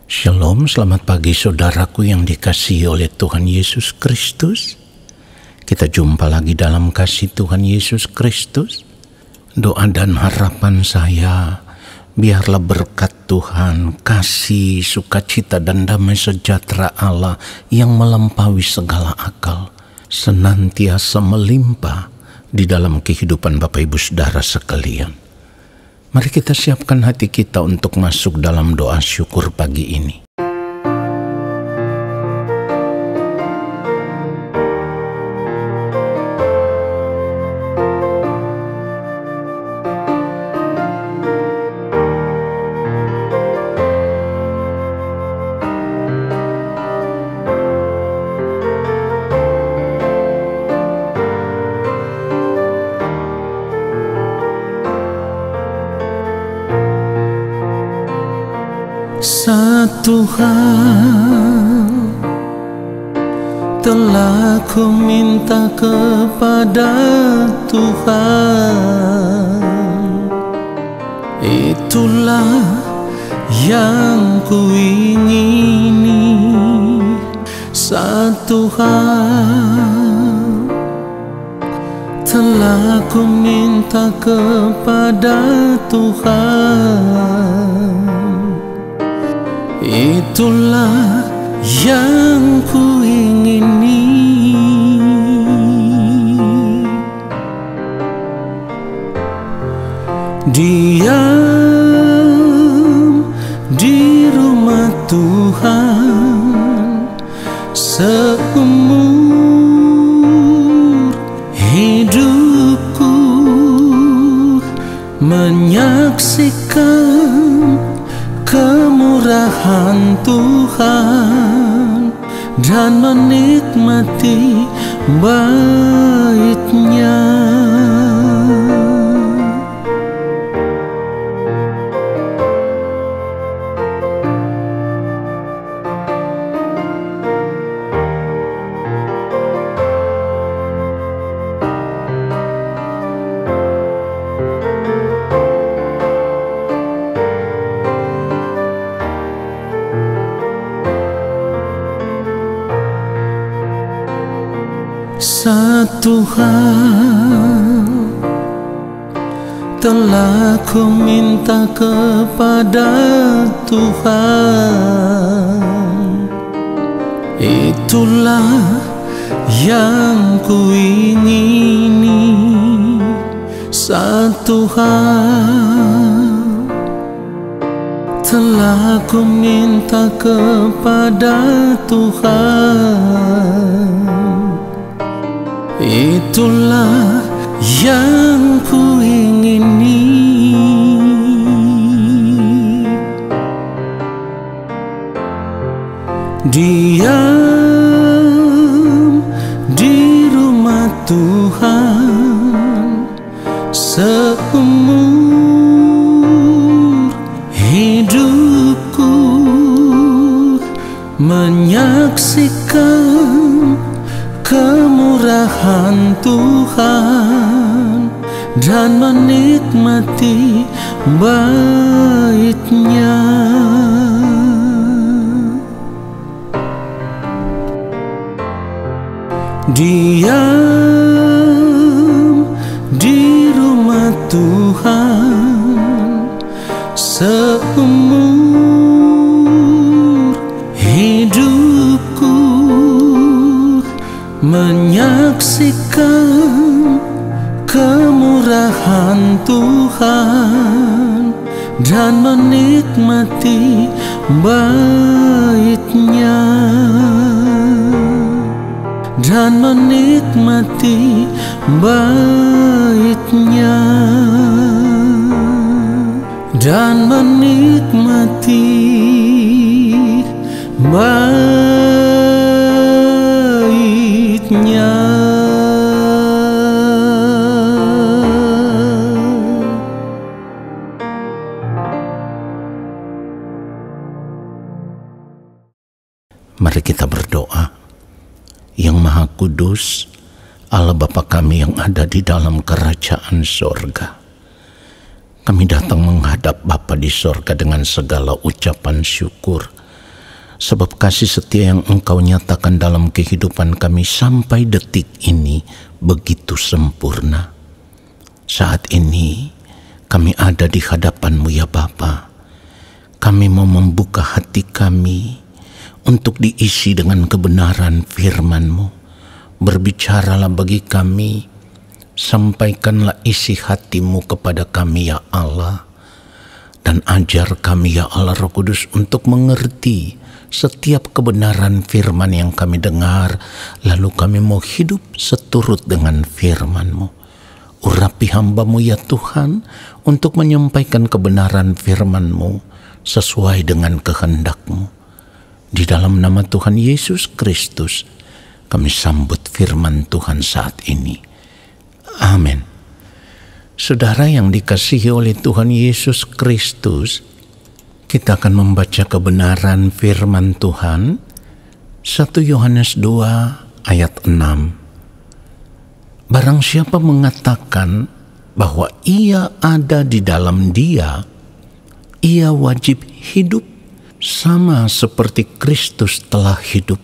Shalom, selamat pagi saudaraku yang dikasihi oleh Tuhan Yesus Kristus. Kita jumpa lagi dalam kasih Tuhan Yesus Kristus. Doa dan harapan saya, biarlah berkat Tuhan, kasih, sukacita dan damai sejahtera Allah yang melampaui segala akal senantiasa melimpah di dalam kehidupan Bapak Ibu Saudara sekalian. Mari kita siapkan hati kita untuk masuk dalam doa syukur pagi ini. Satu hal telah ku minta kepada Tuhan, itulah yang ku ingini. Satu hal telah ku minta kepada Tuhan, itulah yang ku ingini. Diam di rumah Tuhan seumur hidupku, menyaksikan kemurahan Tuhan dan menikmati bait-Nya. Satu hal telah ku minta kepada Tuhan, itulah yang ku ingini. Satu hal telah ku minta kepada Tuhan, itulah yang ku ingini. Diam di rumah Tuhan seumur hidupku, menyaksikan kemurahan Tuhan dan menikmati bait-Nya. Diam di rumah Tuhan seumur hidupku, menyaksikan kemurahan Tuhan dan menikmati bait-Nya, dan menikmati bait-Nya, dan menikmati bait-Nya. Mari kita berdoa. Yang Maha Kudus, Allah Bapa kami yang ada di dalam kerajaan sorga, kami datang menghadap Bapa di sorga dengan segala ucapan syukur sebab kasih setia yang Engkau nyatakan dalam kehidupan kami sampai detik ini begitu sempurna. Saat ini kami ada di hadapan-Mu ya Bapa. Kami mau membuka hati kami untuk diisi dengan kebenaran firman-Mu. Berbicaralah bagi kami, sampaikanlah isi hati-Mu kepada kami ya Allah. Dan ajar kami ya Allah Roh Kudus untuk mengerti setiap kebenaran firman yang kami dengar, lalu kami mau hidup seturut dengan firman-Mu. Urapi hamba-Mu ya Tuhan untuk menyampaikan kebenaran firman-Mu sesuai dengan kehendak-Mu. Di dalam nama Tuhan Yesus Kristus kami sambut firman Tuhan saat ini. Amin. Saudara yang dikasihi oleh Tuhan Yesus Kristus, kita akan membaca kebenaran firman Tuhan 1 Yohanes 2 ayat 6. Barang siapa mengatakan bahwa ia ada di dalam Dia, ia wajib hidup sama seperti Kristus telah hidup.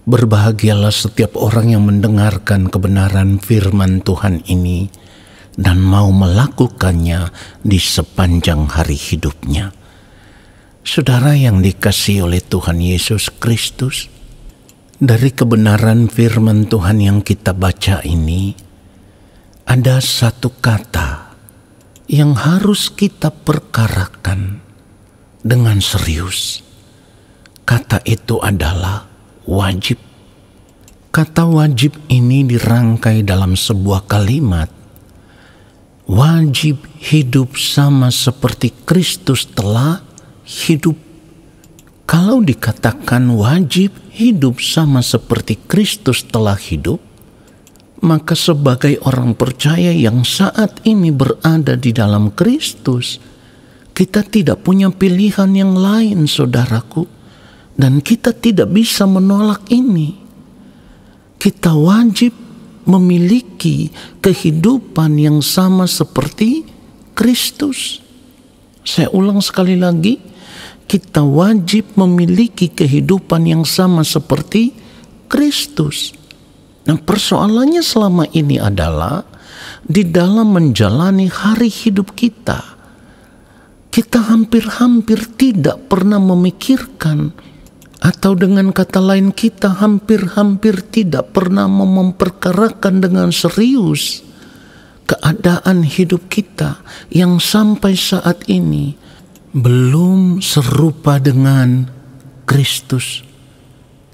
Berbahagialah setiap orang yang mendengarkan kebenaran firman Tuhan ini dan mau melakukannya di sepanjang hari hidupnya. Saudara yang dikasihi oleh Tuhan Yesus Kristus, dari kebenaran firman Tuhan yang kita baca ini, ada satu kata yang harus kita perkarakan dengan serius. Kata itu adalah wajib. Kata wajib ini dirangkai dalam sebuah kalimat. Wajib hidup sama seperti Kristus telah hidup. Kalau dikatakan wajib hidup sama seperti Kristus telah hidup, maka sebagai orang percaya yang saat ini berada di dalam Kristus, kita tidak punya pilihan yang lain, saudaraku, dan kita tidak bisa menolak ini. Kita wajib memiliki kehidupan yang sama seperti Kristus. Saya ulang sekali lagi, kita wajib memiliki kehidupan yang sama seperti Kristus. Nah, persoalannya selama ini adalah di dalam menjalani hari hidup kita, kita hampir-hampir tidak pernah memikirkan, atau dengan kata lain kita hampir-hampir tidak pernah memperkarakan dengan serius keadaan hidup kita yang sampai saat ini belum serupa dengan Kristus.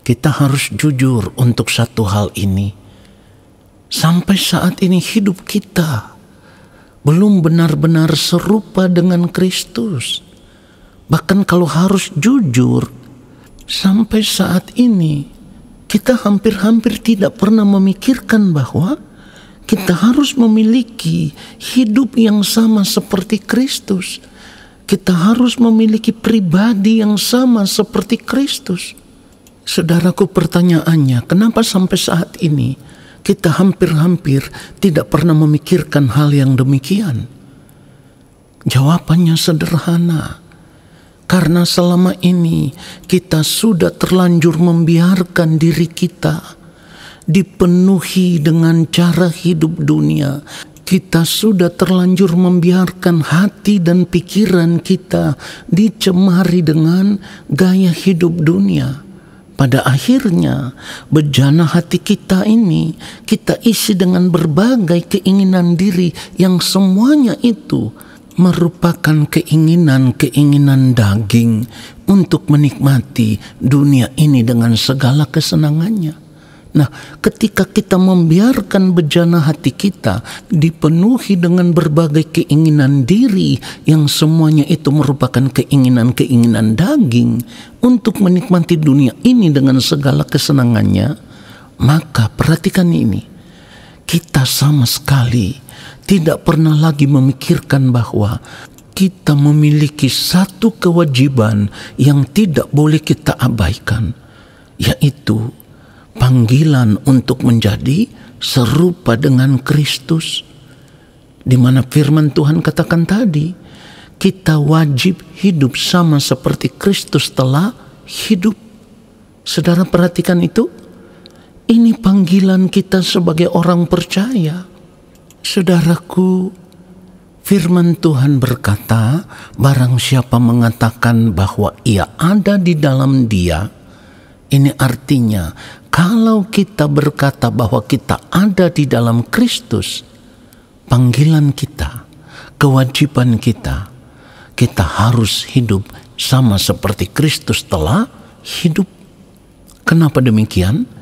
Kita harus jujur untuk satu hal ini. Sampai saat ini hidup kita belum benar-benar serupa dengan Kristus. Bahkan kalau harus jujur, sampai saat ini kita hampir-hampir tidak pernah memikirkan bahwa kita harus memiliki hidup yang sama seperti Kristus. Kita harus memiliki pribadi yang sama seperti Kristus. Saudaraku, pertanyaannya, kenapa sampai saat ini kita hampir-hampir tidak pernah memikirkan hal yang demikian? Jawabannya sederhana. Karena selama ini kita sudah terlanjur membiarkan diri kita dipenuhi dengan cara hidup dunia. Kita sudah terlanjur membiarkan hati dan pikiran kita dicemari dengan gaya hidup dunia. Pada akhirnya, bejana hati kita ini kita isi dengan berbagai keinginan diri yang semuanya itu merupakan keinginan-keinginan daging untuk menikmati dunia ini dengan segala kesenangannya. Nah, ketika kita membiarkan bejana hati kita dipenuhi dengan berbagai keinginan diri yang semuanya itu merupakan keinginan-keinginan daging untuk menikmati dunia ini dengan segala kesenangannya, maka perhatikan ini, kita sama sekali tidak pernah lagi memikirkan bahwa kita memiliki satu kewajiban yang tidak boleh kita abaikan, yaitu panggilan untuk menjadi serupa dengan Kristus. Di mana firman Tuhan katakan tadi, kita wajib hidup sama seperti Kristus telah hidup. Saudara perhatikan itu. Ini panggilan kita sebagai orang percaya. Saudaraku, firman Tuhan berkata, barang siapa mengatakan bahwa ia ada di dalam Dia, ini artinya kalau kita berkata bahwa kita ada di dalam Kristus, panggilan kita, kewajiban kita harus hidup sama seperti Kristus telah hidup. Kenapa demikian?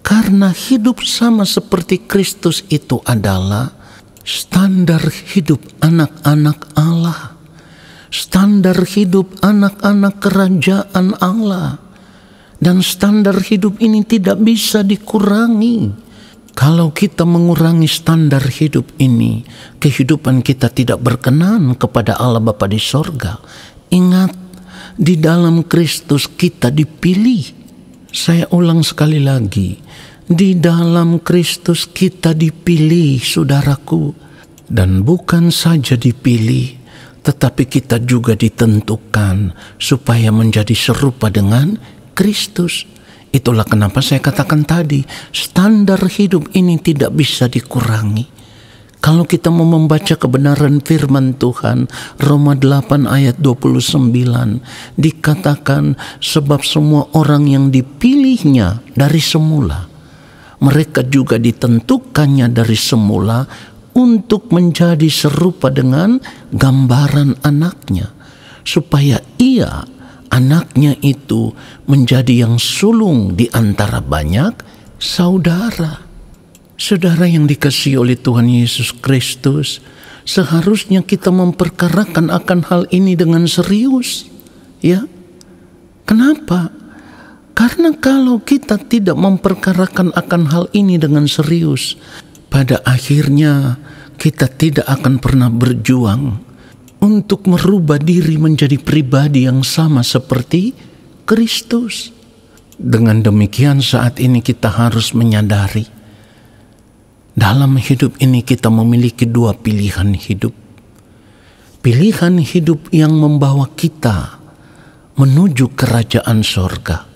Karena hidup sama seperti Kristus itu adalah standar hidup anak-anak Allah. Standar hidup anak-anak kerajaan Allah. Dan standar hidup ini tidak bisa dikurangi. Kalau kita mengurangi standar hidup ini, kehidupan kita tidak berkenan kepada Allah Bapa di sorga. Ingat, di dalam Kristus kita dipilih. Saya ulang sekali lagi, di dalam Kristus kita dipilih, saudaraku. Dan bukan saja dipilih, tetapi kita juga ditentukan supaya menjadi serupa dengan Kristus. Itulah kenapa saya katakan tadi, standar hidup ini tidak bisa dikurangi. Kalau kita mau membaca kebenaran firman Tuhan, Roma 8 ayat 29, dikatakan sebab semua orang yang dipilihnya dari semula, mereka juga ditentukannya dari semula untuk menjadi serupa dengan gambaran anaknya, supaya ia, anaknya itu, menjadi yang sulung di antara banyak saudara. Saudara yang dikasihi oleh Tuhan Yesus Kristus, seharusnya kita memperkarakan akan hal ini dengan serius. Ya, kenapa? Karena kalau kita tidak memperkarakan akan hal ini dengan serius, pada akhirnya kita tidak akan pernah berjuang untuk merubah diri menjadi pribadi yang sama seperti Kristus. Dengan demikian saat ini kita harus menyadari, dalam hidup ini kita memiliki dua pilihan hidup. Pilihan hidup yang membawa kita menuju kerajaan sorga,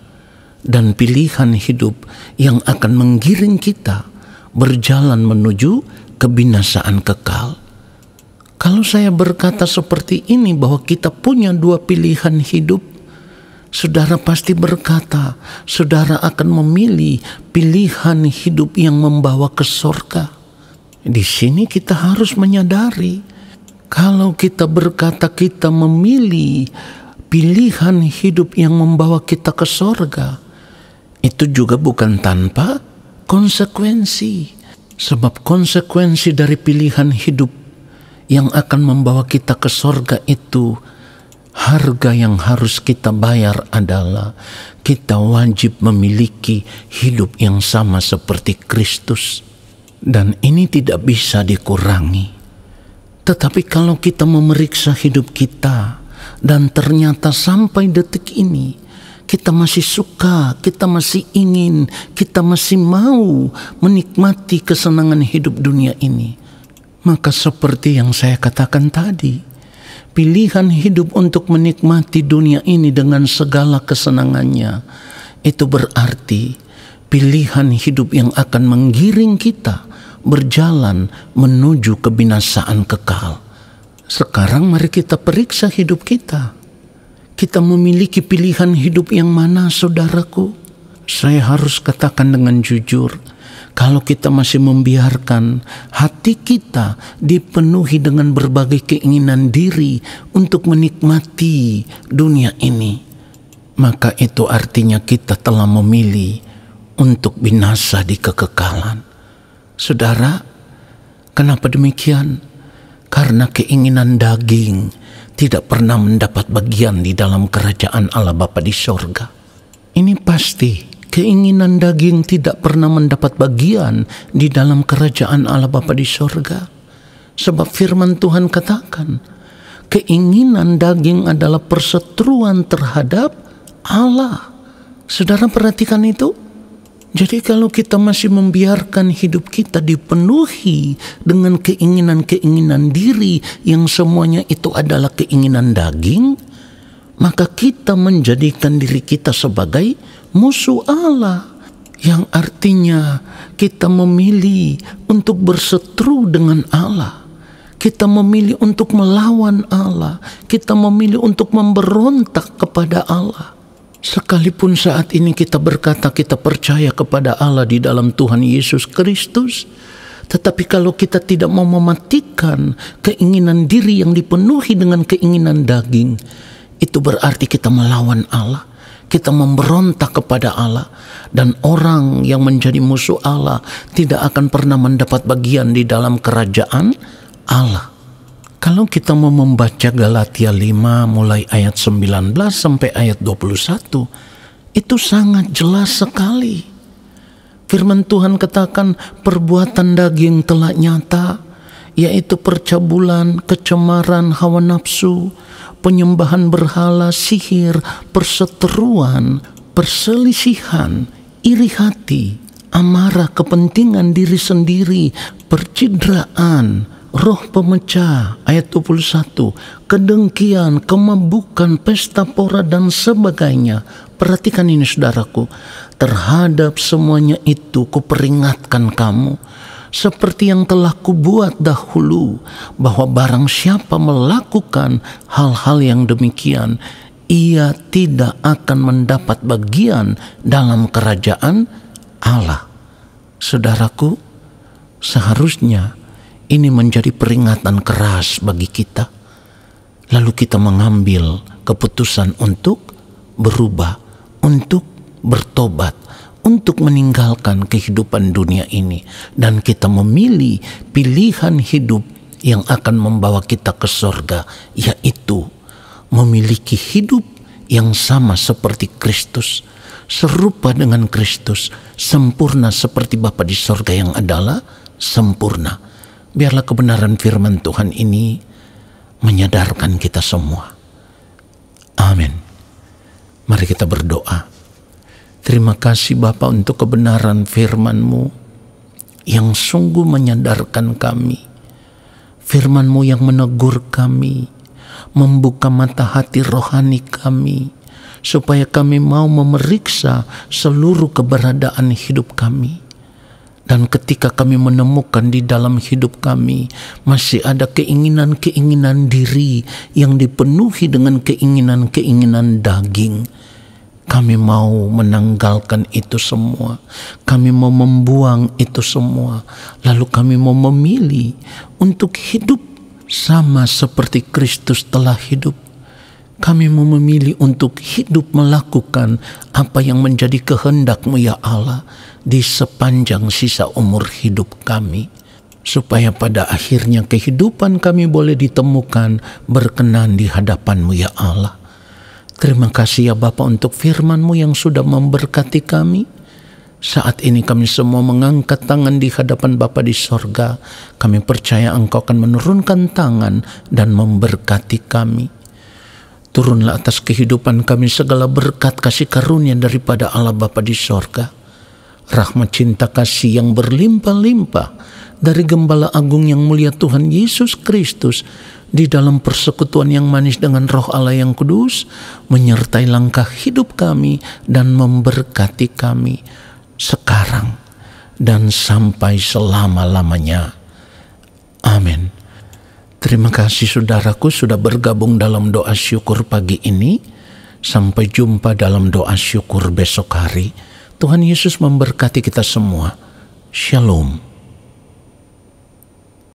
dan pilihan hidup yang akan menggiring kita berjalan menuju kebinasaan kekal. Kalau saya berkata seperti ini bahwa kita punya dua pilihan hidup, saudara pasti berkata, saudara akan memilih pilihan hidup yang membawa ke sorga. Di sini kita harus menyadari, kalau kita berkata kita memilih pilihan hidup yang membawa kita ke sorga, itu juga bukan tanpa konsekuensi. Sebab konsekuensi dari pilihan hidup yang akan membawa kita ke sorga itu, harga yang harus kita bayar adalah kita wajib memiliki hidup yang sama seperti Kristus. Dan ini tidak bisa dikurangi. Tetapi kalau kita memeriksa hidup kita dan ternyata sampai detik ini kita masih suka, kita masih ingin, kita masih mau menikmati kesenangan hidup dunia ini, maka seperti yang saya katakan tadi, pilihan hidup untuk menikmati dunia ini dengan segala kesenangannya, itu berarti pilihan hidup yang akan menggiring kita berjalan menuju kebinasaan kekal. Sekarang mari kita periksa hidup kita. Kita memiliki pilihan hidup yang mana, saudaraku? Saya harus katakan dengan jujur, kalau kita masih membiarkan hati kita dipenuhi dengan berbagai keinginan diri untuk menikmati dunia ini, maka itu artinya kita telah memilih untuk binasa di kekekalan. Saudara, kenapa demikian? Karena keinginan daging tidak pernah mendapat bagian di dalam kerajaan Allah Bapa di sorga. Ini pasti, keinginan daging tidak pernah mendapat bagian di dalam kerajaan Allah Bapa di sorga. Sebab firman Tuhan katakan, keinginan daging adalah perseteruan terhadap Allah. Saudara perhatikan itu? Jadi kalau kita masih membiarkan hidup kita dipenuhi dengan keinginan-keinginan diri yang semuanya itu adalah keinginan daging, maka kita menjadikan diri kita sebagai musuh Allah, yang artinya kita memilih untuk berseteru dengan Allah. Kita memilih untuk melawan Allah. Kita memilih untuk memberontak kepada Allah. Sekalipun saat ini kita berkata kita percaya kepada Allah di dalam Tuhan Yesus Kristus, tetapi kalau kita tidak mau mematikan keinginan diri yang dipenuhi dengan keinginan daging, itu berarti kita melawan Allah. Kita memberontak kepada Allah. Dan orang yang menjadi musuh Allah tidak akan pernah mendapat bagian di dalam kerajaan Allah. Kalau kita mau membaca Galatia 5 mulai ayat 19 sampai ayat 21, itu sangat jelas sekali. Firman Tuhan katakan perbuatan daging telah nyata, yaitu percabulan, kecemaran, hawa nafsu, penyembahan berhala, sihir, perseteruan, perselisihan, iri hati, amarah, kepentingan diri sendiri, percidraan, roh pemecah, ayat 21, kedengkian, kemabukan, pesta pora dan sebagainya. Perhatikan ini saudaraku, terhadap semuanya itu kuperingatkan kamu, seperti yang telah kubuat dahulu, bahwa barang siapa melakukan hal-hal yang demikian, ia tidak akan mendapat bagian dalam kerajaan Allah. Saudaraku, seharusnya ini menjadi peringatan keras bagi kita. Lalu kita mengambil keputusan untuk berubah, untuk bertobat, untuk meninggalkan kehidupan dunia ini. Dan kita memilih pilihan hidup yang akan membawa kita ke surga, yaitu memiliki hidup yang sama seperti Kristus, serupa dengan Kristus, sempurna seperti Bapa di surga yang adalah sempurna. Biarlah kebenaran firman Tuhan ini menyadarkan kita semua. Amin. Mari kita berdoa. Terima kasih Bapa untuk kebenaran firman-Mu yang sungguh menyadarkan kami. Firman-Mu yang menegur kami, membuka mata hati rohani kami, supaya kami mau memeriksa seluruh keberadaan hidup kami. Dan ketika kami menemukan di dalam hidup kami masih ada keinginan-keinginan diri yang dipenuhi dengan keinginan-keinginan daging, kami mau menanggalkan itu semua. Kami mau membuang itu semua. Lalu kami mau memilih untuk hidup sama seperti Kristus telah hidup. Kami mau memilih untuk hidup melakukan apa yang menjadi kehendak-Mu ya Allah di sepanjang sisa umur hidup kami. Supaya pada akhirnya kehidupan kami boleh ditemukan berkenan di hadapan-Mu ya Allah. Terima kasih ya Bapa untuk firman-Mu yang sudah memberkati kami. Saat ini kami semua mengangkat tangan di hadapan Bapa di sorga. Kami percaya Engkau akan menurunkan tangan dan memberkati kami. Turunlah atas kehidupan kami segala berkat kasih karunia daripada Allah Bapa di sorga. Rahmat cinta kasih yang berlimpah-limpah dari Gembala Agung yang mulia Tuhan Yesus Kristus, di dalam persekutuan yang manis dengan Roh Allah yang kudus, menyertai langkah hidup kami dan memberkati kami sekarang dan sampai selama-lamanya. Amin. Terima kasih saudaraku sudah bergabung dalam doa syukur pagi ini. Sampai jumpa dalam doa syukur besok hari. Tuhan Yesus memberkati kita semua. Shalom.